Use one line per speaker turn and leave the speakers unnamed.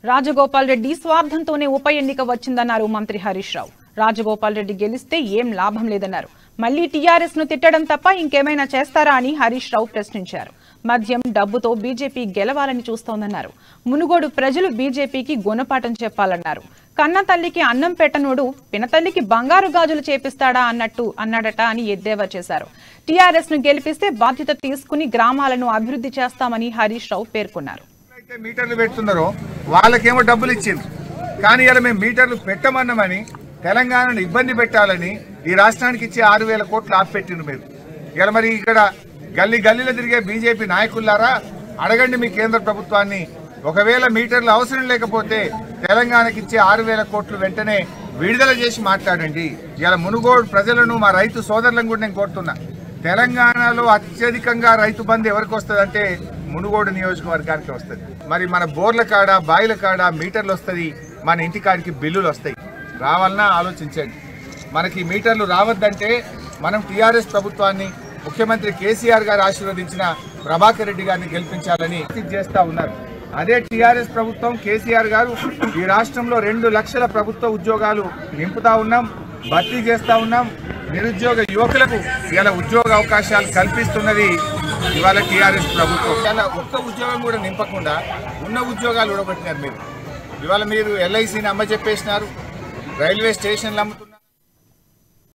రాజగోపాల్ రెడ్డి స్వార్థంతోనే ఉప ఎన్నిక వచ్చిందన్నారు మంత్రి హరీష్ రావు. రాజగోపాల్ రెడ్డి గెలిస్తే ఏం లాభం లేదన్నారు. మళ్లీ టీఆర్ఎస్ ను తిట్టడం తప్ప ఇంకేమైనా చేస్తారా అని హరీష్ రావు ప్రశ్నించారు. మద్యం డబ్బుతో బీజేపీ గెలవాలని చూస్తోందన్నారు. మునుగోడు ప్రజలు బీజేపీకి గుణపాఠం చెప్పాలన్నారు. కన్న తల్లికి అన్నం పెట్టనోడు పినతల్లికి బంగారు గాజులు చేపిస్తాడా అన్నాడట అని ఎద్దేవా చేశారు. టీఆర్ఎస్ ను గెలిపిస్తే బాధ్యత తీసుకుని గ్రామాలను అభివృద్ధి చేస్తామని హరీష్ రావు పేర్కొన్నారు.
మీటర్లు పెడుతున్నారో వాళ్ళకేమో డబ్బులు ఇచ్చింది, కానీ ఇలా మేము మీటర్లు పెట్టమన్నామని తెలంగాణను ఇబ్బంది పెట్టాలని ఈ రాష్ట్రానికి ఇచ్చే 6,000 కోట్లు ఆపిపెట్టిండ్రు మీరు. ఇలా మరి ఇక్కడ గల్లీలో తిరిగే బీజేపీ నాయకులారా అడగండి మీ కేంద్ర ప్రభుత్వాన్ని, ఒకవేళ మీటర్లు అవసరం లేకపోతే తెలంగాణకి ఇచ్చే 6,000 కోట్లు వెంటనే విడుదల చేసి మాట్లాడండి. ఇలా మునుగోడు ప్రజలను మా రైతు సోదరులను కూడా నేను కోరుతున్నా, తెలంగాణలో అత్యధికంగా రైతు బంధు ఎవరికి వస్తుంది అంటే మునుగోడు నియోజకవర్గానికి వస్తుంది. మరి మన బోర్ల కాడ బాయిల కాడ మీటర్లు వస్తుంది, మన ఇంటి కాడికి బిల్లులు వస్తాయి. రావాలన్నా ఆలోచించండి. మనకి మీటర్లు రావద్దంటే మనం టీఆర్ఎస్ ప్రభుత్వాన్ని ముఖ్యమంత్రి కేసీఆర్ గారు ఆశీర్వదించిన ప్రభాకర్ రెడ్డి గారిని గెలిపించాలని చేస్తా ఉన్నారు. అదే టీఆర్ఎస్ ప్రభుత్వం కేసీఆర్ గారు ఈ రాష్ట్రంలో 2 లక్షల ప్రభుత్వ ఉద్యోగాలు నింపుతా ఉన్నాం, భర్తీ చేస్తా ఉన్నాం. నిరుద్యోగ యువకులకు ఇలా ఉద్యోగ అవకాశాలు కల్పిస్తున్నది ఇవాళ టీఆర్ఎస్ ప్రభుత్వం. ఇలా ఒక్క ఉద్యోగం కూడా నింపకుండా ఉన్న ఉద్యోగాలు ఊడగొట్టినారు మీరు. ఇవాళ మీరు ఎల్ఐసిని అమ్మచెప్పేసినారు, రైల్వే స్టేషన్లు అమ్ముతున్నారు.